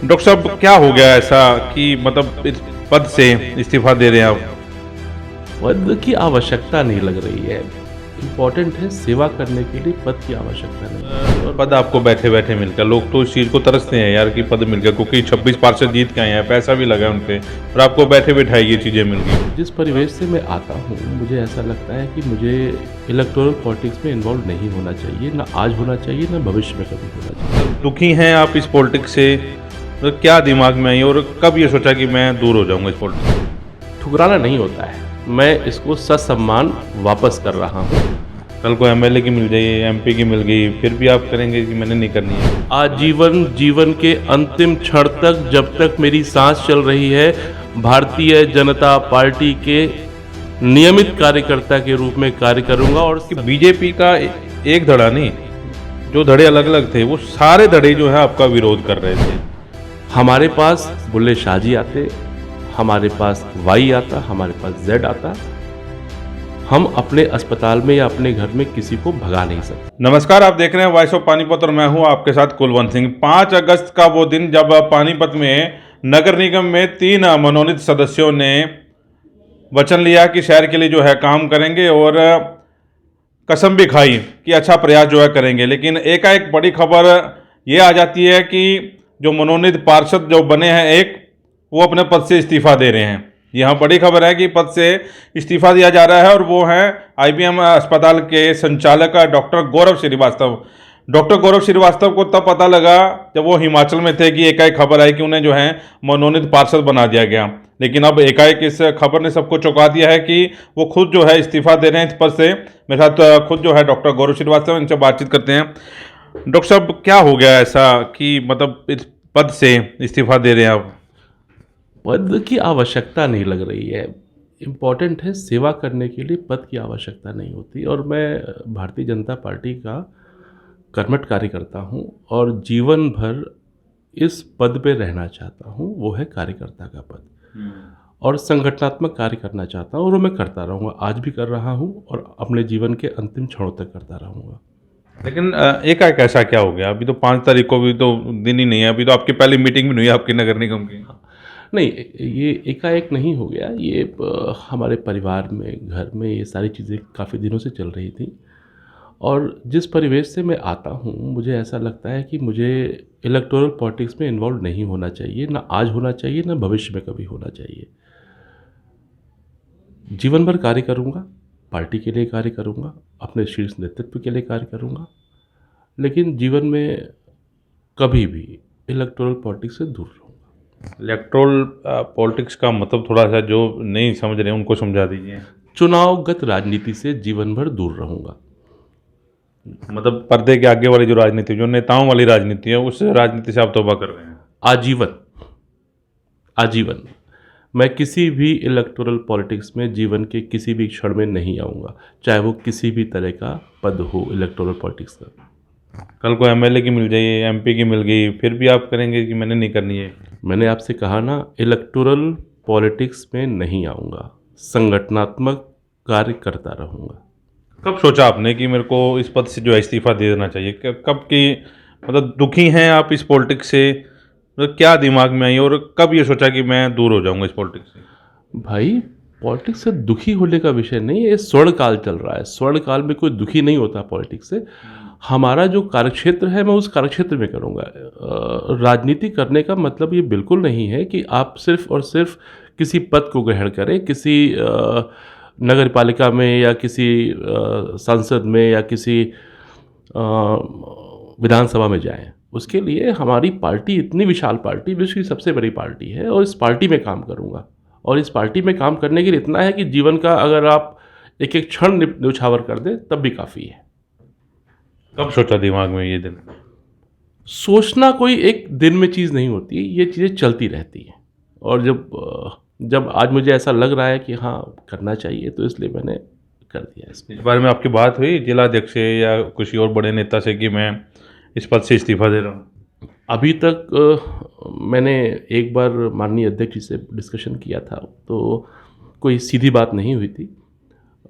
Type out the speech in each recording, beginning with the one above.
Doctor साहब क्या हो गया ऐसा कि मतलब इस पद से इस्तीफा दे रहे हैं आप? पद की आवश्यकता नहीं लग रही है। इम्पोर्टेंट है सेवा करने के लिए, पद की आवश्यकता नहीं है। पद आपको बैठे बैठे मिल गया, लोग तो इस चीज़ को तरसते हैं यार कि पद मिल गया, क्योंकि 26 पार्षद जीत के आए हैं, पैसा भी लगा है उनपे, और आपको बैठे बैठाई ये चीज़ें मिल गई। जिस परिवेश से मैं आता हूँ, मुझे ऐसा लगता है कि मुझे इलेक्टोरल पॉलिटिक्स में इन्वॉल्व नहीं होना चाहिए, ना आज होना चाहिए, ना भविष्य में कभी होना चाहिए। दुखी हैं आप इस पॉलिटिक्स से? तो क्या दिमाग में आई और कब ये सोचा कि मैं दूर हो जाऊंगा इस पॉलिटिक्स से? ठुकराना नहीं होता है, मैं इसको ससम्मान वापस कर रहा हूँ। कल को एमएलए की मिल जाइए, एमपी की मिल गई, फिर भी आप करेंगे कि मैंने नहीं करनी है? आजीवन जीवन के अंतिम क्षण तक, जब तक मेरी सांस चल रही है, भारतीय जनता पार्टी के नियमित कार्यकर्ता के रूप में कार्य करूंगा। और कि बीजेपी का एक धड़ा नहीं, जो धड़े अलग अलग थे वो सारे धड़े जो है आपका विरोध कर रहे थे। हमारे पास बुल्ले शाहजी आते, हमारे पास वाई आता, हमारे पास जेड आता, हम अपने अस्पताल में या अपने घर में किसी को भगा नहीं सकते। नमस्कार, आप देख रहे हैं वॉइस ऑफ पानीपत और मैं हूं आपके साथ कुलवंत सिंह। 5 अगस्त का वो दिन जब पानीपत में नगर निगम में 3 मनोनीत सदस्यों ने वचन लिया कि शहर के लिए जो है काम करेंगे, और कसम भी खाई कि अच्छा प्रयास जो है करेंगे। लेकिन एकाएक बड़ी खबर ये आ जाती है कि जो मनोनीत पार्षद जो बने हैं एक, वो अपने पद से इस्तीफा दे रहे हैं। यहाँ बड़ी खबर है कि पद से इस्तीफा दिया जा रहा है, और वो हैं आईबीएम अस्पताल के संचालक डॉक्टर गौरव श्रीवास्तव। डॉक्टर गौरव श्रीवास्तव को तब पता लगा जब वो हिमाचल में थे कि एकाएक खबर आई कि उन्हें जो है मनोनीत पार्षद बना दिया गया। लेकिन अब एकाएक इस खबर ने सबको चौंका दिया है कि वो खुद जो है इस्तीफा दे रहे हैं इस पद से। मेरे साथ खुद जो है डॉक्टर गौरव श्रीवास्तव, इनसे बातचीत करते हैं। डॉक्टर साहब क्या हो गया ऐसा कि मतलब इस पद से इस्तीफा दे रहे हैं आप? पद की आवश्यकता नहीं लग रही है। इम्पोर्टेंट है सेवा करने के लिए, पद की आवश्यकता नहीं होती। और मैं भारतीय जनता पार्टी का कर्मठ कार्यकर्ता हूँ और जीवन भर इस पद पे रहना चाहता हूँ। वो है कार्यकर्ता का पद, और संगठनात्मक कार्य करना चाहता हूँ, और वो मैं करता रहूँगा। आज भी कर रहा हूँ और अपने जीवन के अंतिम क्षणों तक करता रहूँगा। लेकिन एकाएक ऐसा क्या हो गया? अभी तो 5 तारीख को भी तो दिन ही नहीं है, अभी तो आपकी पहली मीटिंग भी नहीं हुई आपकी नगर निगम की। नहीं, ये एकाएक नहीं हो गया। ये हमारे परिवार में, घर में ये सारी चीज़ें काफ़ी दिनों से चल रही थी। और जिस परिवेश से मैं आता हूँ, मुझे ऐसा लगता है कि मुझे इलेक्टोरल पॉलिटिक्स में इन्वॉल्व नहीं होना चाहिए, ना आज होना चाहिए, ना भविष्य में कभी होना चाहिए। जीवन भर कार्य करूँगा, पार्टी के लिए कार्य करूँगा, अपने शीर्ष नेतृत्व के लिए कार्य करूँगा, लेकिन जीवन में कभी भी इलेक्टोरल पॉलिटिक्स से दूर रहूँगा। इलेक्ट्रोल पॉलिटिक्स का मतलब थोड़ा सा जो नहीं समझ रहे हैं उनको समझा दीजिए। चुनावगत राजनीति से जीवन भर दूर रहूँगा। मतलब पर्दे के आगे वाली जो राजनीति, जो नेताओं वाली राजनीति है, उस राजनीति से आप तौबा कर रहे हैं? आजीवन, आजीवन मैं किसी भी इलेक्टोरल पॉलिटिक्स में जीवन के किसी भी क्षण में नहीं आऊँगा, चाहे वो किसी भी तरह का पद हो इलेक्टोरल पॉलिटिक्स का। कल को एमएलए की मिल जाइए, एमपी की मिल गई, फिर भी आप करेंगे कि मैंने नहीं करनी है? मैंने आपसे कहा ना, इलेक्टोरल पॉलिटिक्स में नहीं आऊँगा, संगठनात्मक कार्य करता रहूँगा। कब सोचा आपने कि मेरे को इस पद से जो है इस्तीफा दे देना चाहिए? कब की मतलब दुखी हैं आप इस पॉलिटिक्स से? मतलब क्या दिमाग में आई और कब ये सोचा कि मैं दूर हो जाऊंगा इस पॉलिटिक्स से? भाई, पॉलिटिक्स से दुखी होने का विषय नहीं है, ये स्वर्ण काल चल रहा है। स्वर्ण काल में कोई दुखी नहीं होता पॉलिटिक्स से। हमारा जो कार्यक्षेत्र है, मैं उस कार्यक्षेत्र में करूँगा। राजनीति करने का मतलब ये बिल्कुल नहीं है कि आप सिर्फ और सिर्फ किसी पद को ग्रहण करें, किसी नगर पालिका में या किसी संसद में या किसी विधानसभा में जाएं। उसके लिए हमारी पार्टी इतनी विशाल पार्टी, विश्व की सबसे बड़ी पार्टी है, और इस पार्टी में काम करूँगा। और इस पार्टी में काम करने के लिए इतना है कि जीवन का अगर आप एक एक क्षण न्यौछावर कर दें तब भी काफ़ी है। कब सोचा दिमाग में ये दिन? सोचना कोई एक दिन में चीज़ नहीं होती, ये चीज़ें चलती रहती हैं। और जब आज मुझे ऐसा लग रहा है कि हाँ करना चाहिए, तो इसलिए मैंने कर दिया। इस बारे में आपकी बात हुई जिलाध्यक्ष से या किसी और बड़े नेता से कि मैं इस पद से इस्तीफा दे रहा हूँ? अभी तक मैंने एक बार माननीय अध्यक्ष जी से डिस्कशन किया था, तो कोई सीधी बात नहीं हुई थी।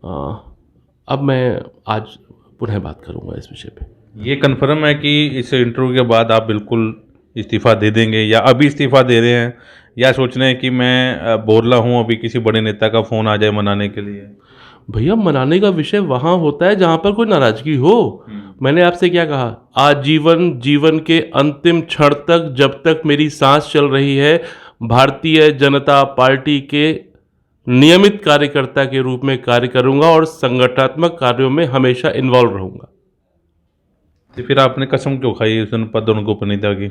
अब मैं आज पुनः बात करूंगा इस विषय पे। ये कन्फर्म है कि इस इंटरव्यू के बाद आप बिल्कुल इस्तीफ़ा दे देंगे, या अभी इस्तीफ़ा दे रहे हैं, या सोच रहे हैं कि मैं बोरला हूँ, अभी किसी बड़े नेता का फ़ोन आ जाए मनाने के लिए? भैया, मनाने का विषय वहाँ होता है जहाँ पर कोई नाराज़गी हो। मैंने आपसे क्या कहा, आजीवन जीवन के अंतिम क्षण तक, जब तक मेरी सांस चल रही है, भारतीय जनता पार्टी के नियमित कार्यकर्ता के रूप में कार्य करूंगा और संगठनात्मक कार्यों में हमेशा इन्वॉल्व रहूंगा। तो फिर आपने कसम क्यों खाई उस दिन पद और गोपनीयता की?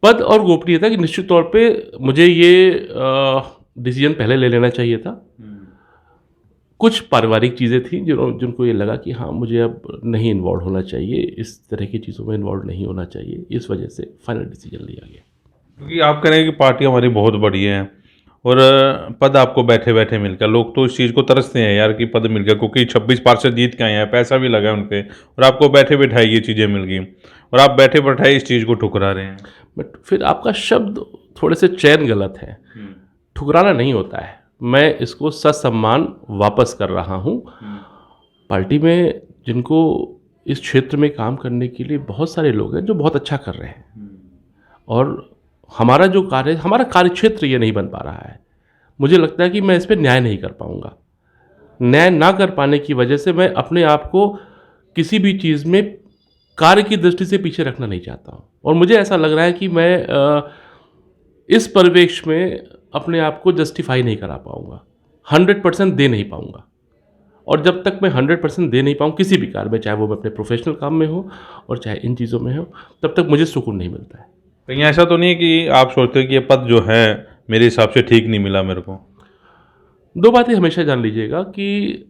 पद और गोपनीयता की निश्चित तौर पे मुझे ये डिसीजन पहले ले लेना चाहिए था। कुछ पारिवारिक चीज़ें थी जिनको ये लगा कि हाँ, मुझे अब नहीं इन्वॉल्व होना चाहिए, इस तरह की चीज़ों में इन्वॉल्व नहीं होना चाहिए, इस वजह से फाइनल डिसीजन लिया गया। क्योंकि आप कह रहे हैं कि पार्टी हमारी बहुत बड़ी है, और पद आपको बैठे बैठे मिल गया। लोग तो इस चीज़ को तरसते हैं यार कि पद मिल गया, क्योंकि 26 पार्षद जीत के आए हैं, पैसा भी लगा है उनके, और आपको बैठे बैठाए ये चीज़ें मिल गई, और आप बैठे बैठाए इस चीज़ को ठुकरा रहे हैं। बट फिर आपका शब्द थोड़े से चयन गलत है। ठुकराना नहीं होता है, मैं इसको ससम्मान वापस कर रहा हूँ। पार्टी में जिनको इस क्षेत्र में काम करने के लिए बहुत सारे लोग हैं जो बहुत अच्छा कर रहे हैं, और हमारा जो कार्य, हमारा कार्य क्षेत्र ये नहीं बन पा रहा है। मुझे लगता है कि मैं इस पर न्याय नहीं कर पाऊंगा। न्याय ना कर पाने की वजह से मैं अपने आप को किसी भी चीज़ में कार्य की दृष्टि से पीछे रखना नहीं चाहता हूँ, और मुझे ऐसा लग रहा है कि मैं इस परिवेश में अपने आप को जस्टिफाई नहीं करा पाऊंगा, 100% दे नहीं पाऊंगा। और जब तक मैं 100% दे नहीं पाऊँ किसी भी कार्य में, चाहे वो मैं अपने प्रोफेशनल काम में हो और चाहे इन चीज़ों में हो, तब तक मुझे सुकून नहीं मिलता है। कहीं ऐसा तो नहीं है कि आप सोचते हो कि ये पद जो है मेरे हिसाब से ठीक नहीं मिला मेरे को? दो बातें हमेशा जान लीजिएगा कि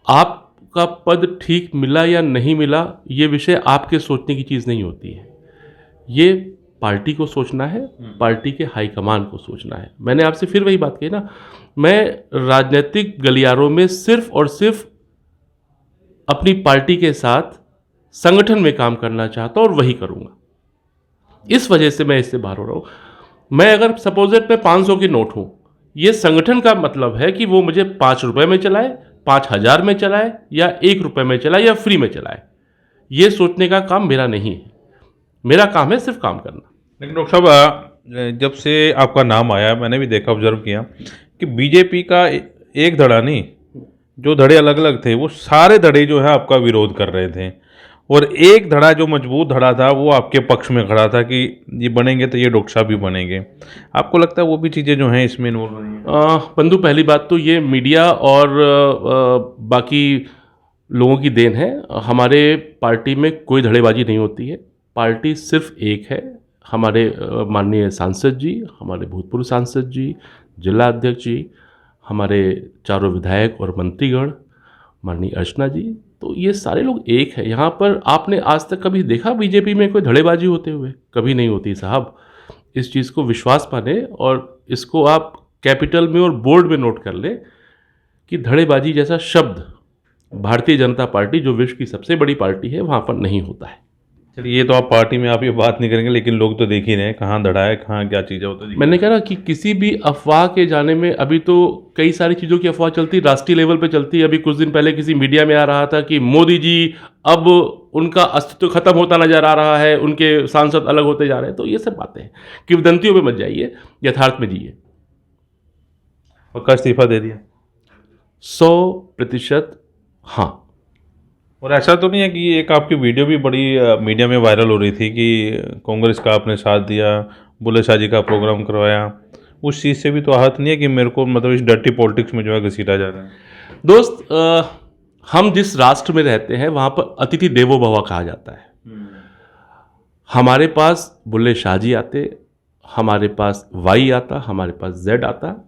आपका पद ठीक मिला या नहीं मिला, ये विषय आपके सोचने की चीज़ नहीं होती है। ये पार्टी को सोचना है, पार्टी के हाईकमान को सोचना है। मैंने आपसे फिर वही बात कही ना, मैं राजनीतिक गलियारों में सिर्फ और सिर्फ अपनी पार्टी के साथ संगठन में काम करना चाहता हूँ, और वही करूँगा। इस वजह से मैं इससे बाहर हो रहा हूँ। मैं अगर सपोजिट में 500 की नोट हूँ, ये संगठन का मतलब है कि वो मुझे 5 रुपये में चलाए, 5,000 में चलाए, या 1 रुपये में चलाए, या फ्री में चलाए। ये सोचने का काम मेरा नहीं है। मेरा काम है सिर्फ काम करना। लेकिन डॉक्टर साहब, जब से आपका नाम आया, मैंने भी देखा, ऑब्जर्व किया कि बीजेपी का एक धड़ा नहीं, जो धड़े अलग अलग थे, वो सारे धड़े जो है आपका विरोध कर रहे थे, और एक धड़ा जो मजबूत धड़ा था वो आपके पक्ष में खड़ा था कि ये बनेंगे तो ये डॉक्टर साहब भी बनेंगे। आपको लगता है वो भी चीज़ें जो हैं इसमें इन्वॉल्व हो रही हैं? बंधु, पहली बात तो ये मीडिया और बाकी लोगों की देन है। हमारे पार्टी में कोई धड़ेबाजी नहीं होती है। पार्टी सिर्फ एक है। हमारे माननीय सांसद जी, हमारे भूतपूर्व सांसद जी, जिला अध्यक्ष जी, हमारे चारों विधायक और मंत्रीगण, माननीय अर्चना जी, तो ये सारे लोग एक है। यहाँ पर आपने आज तक कभी देखा बीजेपी में कोई धड़ेबाजी होते हुए? कभी नहीं होती साहब। इस चीज़ को विश्वास माने, और इसको आप कैपिटल में और बोर्ड में नोट कर ले कि धड़ेबाजी जैसा शब्द भारतीय जनता पार्टी, जो विश्व की सबसे बड़ी पार्टी है, वहाँ पर नहीं होता है। चलिए, ये तो आप पार्टी में आप ये बात नहीं करेंगे, लेकिन लोग तो देख ही रहे हैं कहाँ धड़ा है, कहाँ क्या चीज़ है, वो तो मैंने कहा ना कि किसी भी अफवाह के जाने में, अभी तो कई सारी चीज़ों की अफवाह चलती, राष्ट्रीय लेवल पे चलती है। अभी कुछ दिन पहले किसी मीडिया में आ रहा था कि मोदी जी अब उनका अस्तित्व खत्म होता नजर आ रहा है, उनके सांसद अलग होते जा रहे हैं। तो ये सब बातें हैं, किंवदंतियों में मत जाइए, यथार्थ में जिए। पक्का इस्तीफा दे दिया? 100% हाँ। और ऐसा तो नहीं है कि एक आपकी वीडियो भी बड़ी मीडिया में वायरल हो रही थी कि कांग्रेस का आपने साथ दिया, बुल्ले शाह जी का प्रोग्राम करवाया, उस चीज़ से भी तो आहत नहीं है कि मेरे को मतलब इस डर्टी पॉलिटिक्स में जो है घसीटा जा रहा है? दोस्त, हम जिस राष्ट्र में रहते हैं वहाँ पर अतिथि देवो भव कहा जाता है। हमारे पास बुल्ले शाह जी आते, हमारे पास वाई आता, हमारे पास जेड आता।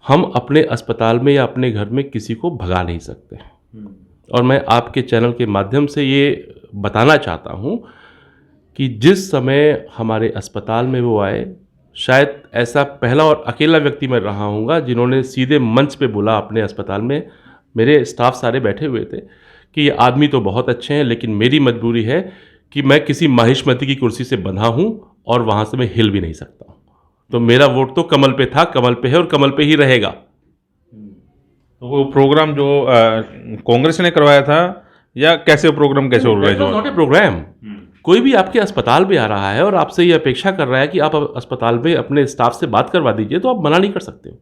हम अपने अस्पताल में या अपने घर में किसी को भगा नहीं सकते। और मैं आपके चैनल के माध्यम से ये बताना चाहता हूँ कि जिस समय हमारे अस्पताल में वो आए, शायद ऐसा पहला और अकेला व्यक्ति मैं रहा हूँगा जिन्होंने सीधे मंच पे बोला अपने अस्पताल में, मेरे स्टाफ सारे बैठे हुए थे, कि ये आदमी तो बहुत अच्छे हैं, लेकिन मेरी मजबूरी है कि मैं किसी माहिष्मती की कुर्सी से बंधा हूँ और वहाँ से मैं हिल भी नहीं सकता हूँ। तो मेरा वोट तो कमल पे था, कमल पे है और कमल पे ही रहेगा। तो वो प्रोग्राम जो कांग्रेस ने करवाया था, या कैसे प्रोग्राम कैसे ऑर्गेनाइज हुआ? Not a programme. कोई भी आपके अस्पताल में आ रहा है और आपसे ये अपेक्षा कर रहा है कि आप अस्पताल में अपने स्टाफ से बात करवा दीजिए, तो आप मना नहीं कर सकते हो।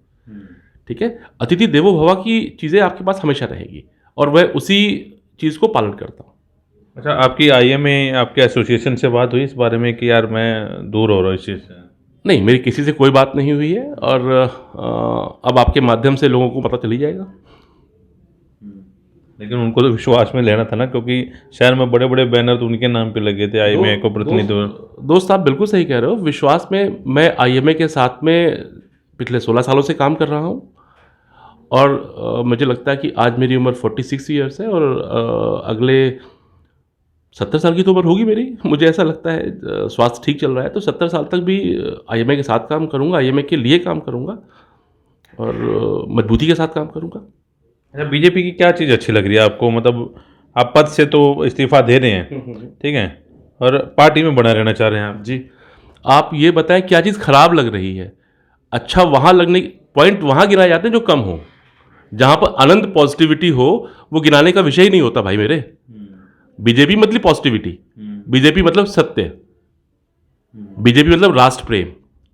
ठीक है, अतिथि देवो भव की चीज़ें आपके पास हमेशा रहेगी और वह उसी चीज़ को पालन करता हूँ। अच्छा, आपकी आईएमए आपके एसोसिएशन से बात हुई इस बारे में कि यार मैं दूर हो रहा हूँ इस चीज़ से? नहीं, मेरी किसी से कोई बात नहीं हुई है और अब आपके माध्यम से लोगों को पता चल ही जाएगा। लेकिन उनको तो विश्वास में लेना था ना, क्योंकि शहर में बड़े बड़े बैनर तो उनके नाम पे लगे थे आईएमए को प्रतिनिधित्व। दोस्त आप बिल्कुल सही कह रहे हो। विश्वास में मैं आईएमए के साथ में पिछले 16 सालों से काम कर रहा हूँ और मुझे लगता है कि आज मेरी उम्र 46 ईयर्स है और अगले 70 साल की तो उम्र होगी मेरी, मुझे ऐसा लगता है। स्वास्थ्य ठीक चल रहा है तो 70 साल तक भी आईएमए के साथ काम करूँगा, आईएमए के लिए काम करूँगा और मजबूती के साथ काम करूँगा। अच्छा, बीजेपी की क्या चीज़ अच्छी लग रही है आपको? मतलब आप पद से तो इस्तीफा दे रहे हैं, ठीक है, और पार्टी में बना रहना चाह रहे हैं आप। जी, आप ये बताएं क्या चीज़ खराब लग रही है? अच्छा, वहाँ लगने पॉइंट वहाँ गिनाए जाते हैं जो कम हो। जहाँ पर अनंत पॉजिटिविटी हो वो गिनाने का विषय ही नहीं होता भाई मेरे। बीजेपी मतलब पॉजिटिविटी, बीजेपी मतलब सत्य, बीजेपी मतलब राष्ट्र प्रेम,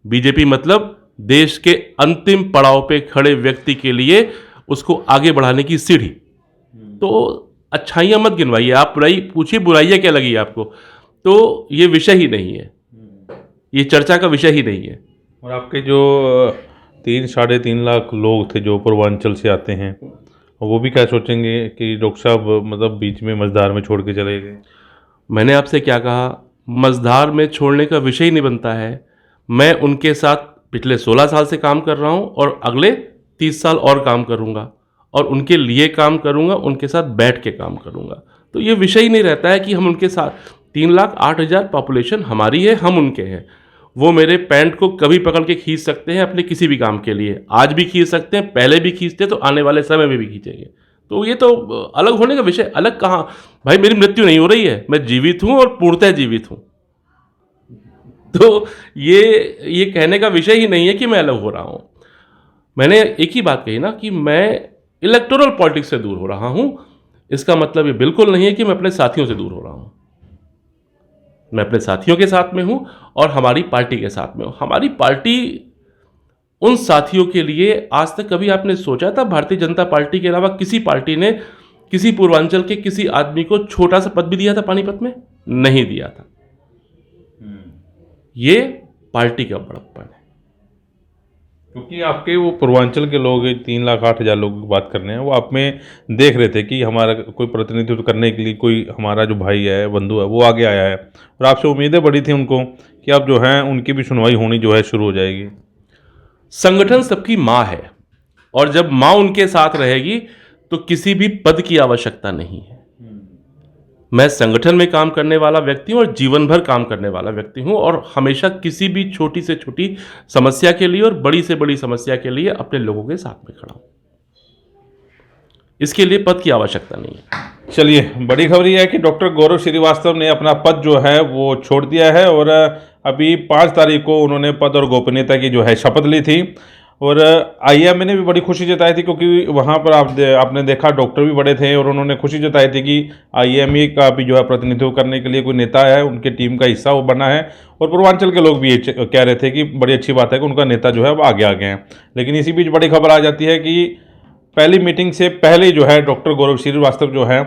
बीजेपी मतलब देश के अंतिम पड़ाव पे खड़े व्यक्ति के लिए उसको आगे बढ़ाने की सीढ़ी। तो अच्छाइयाँ मत गिनवाइए, आप बुराई पूछिए बुराइयाँ क्या लगी आपको, तो ये विषय ही नहीं है, ये चर्चा का विषय ही नहीं है। और आपके जो 3-3.5 लाख लोग थे जो पूर्वांचल से आते हैं, वो भी क्या सोचेंगे कि डॉक्टर साहब मतलब बीच में मझधार में छोड़ के चले गए? मैंने आपसे क्या कहा, मझधार में छोड़ने का विषय ही नहीं बनता है। मैं उनके साथ पिछले 16 साल से काम कर रहा हूँ और अगले 30 साल और काम करूँगा और उनके लिए काम करूँगा, उनके साथ बैठ के काम करूँगा। तो ये विषय ही नहीं रहता है कि हम उनके साथ 3,08,000 पॉपुलेशन हमारी है, हम उनके हैं। वो मेरे पैंट को कभी पकड़ के खींच सकते हैं अपने किसी भी काम के लिए, आज भी खींच सकते हैं, पहले भी खींचते तो आने वाले समय में भी खींचेंगे। तो ये तो अलग होने का विषय, अलग कहाँ भाई, मेरी मृत्यु नहीं हो रही है, मैं जीवित हूँ और पूर्णतः जीवित हूँ। तो ये कहने का विषय ही नहीं है कि मैं अलग हो रहा हूँ। मैंने एक ही बात कही ना कि मैं इलेक्टोरल पॉलिटिक्स से दूर हो रहा हूँ। इसका मतलब ये बिल्कुल नहीं है कि मैं अपने साथियों से दूर हो रहा हूँ। मैं अपने साथियों के साथ में हूँ और हमारी पार्टी के साथ में हूँ। हमारी पार्टी उन साथियों के लिए, आज तक कभी आपने सोचा था भारतीय जनता पार्टी के अलावा किसी पार्टी ने किसी पूर्वांचल के किसी आदमी को छोटा सा पद भी दिया था पानीपत में? नहीं दिया था। ये पार्टी का बड़प्पन है। क्योंकि आपके वो पूर्वांचल के लोग 3,08,000 लोगों की बात कर रहे हैं, वो आप में देख रहे थे कि हमारा कोई प्रतिनिधित्व करने के लिए कोई हमारा जो भाई है, बंधु है, वो आगे आया है और आपसे उम्मीदें बड़ी थी उनको कि अब जो है उनकी भी सुनवाई होनी जो है शुरू हो जाएगी। संगठन सबकी माँ है और जब माँ उनके साथ रहेगी तो किसी भी पद की आवश्यकता नहीं है। मैं संगठन में काम करने वाला व्यक्ति हूँ और जीवन भर काम करने वाला व्यक्ति हूँ और हमेशा किसी भी छोटी से छोटी समस्या के लिए और बड़ी से बड़ी समस्या के लिए अपने लोगों के साथ में खड़ा हूँ। इसके लिए पद की आवश्यकता नहीं है। चलिए, बड़ी खबर यह है कि डॉक्टर गौरव श्रीवास्तव ने अपना पद जो है वो छोड़ दिया है और अभी 5 तारीख को उन्होंने पद और गोपनीयता की जो है शपथ ली थी। और आईएमए ने भी बड़ी खुशी जताई थी क्योंकि वहाँ पर आपने देखा डॉक्टर भी बड़े थे और उन्होंने खुशी जताई थी कि आईएमए का भी जो है प्रतिनिधित्व करने के लिए कोई नेता है, उनके टीम का हिस्सा वो बना है। और पूर्वांचल के लोग भी ये कह रहे थे कि बड़ी अच्छी बात है कि उनका नेता जो है वो आगे आ गए हैं। लेकिन इसी बीच बड़ी खबर आ जाती है कि पहली मीटिंग से पहले जो है डॉक्टर गौरव श्रीवास्तव जो है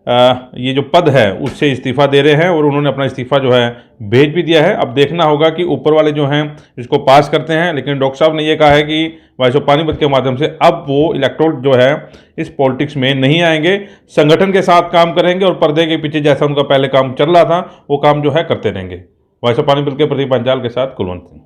ये जो पद है उससे इस्तीफ़ा दे रहे हैं और उन्होंने अपना इस्तीफ़ा जो है भेज भी दिया है। अब देखना होगा कि ऊपर वाले जो हैं इसको पास करते हैं। लेकिन डॉक्टर साहब ने ये कहा है कि वाइस ऑफ पानीपत के माध्यम से अब वो इलेक्टोरल जो है इस पॉलिटिक्स में नहीं आएंगे, संगठन के साथ काम करेंगे और पर्दे के पीछे जैसा उनका पहले काम चल रहा था वो काम जो है करते रहेंगे। वाइस ऑफ पानीपत के प्रदीप पंचाल के साथ कुलवंत सिंह।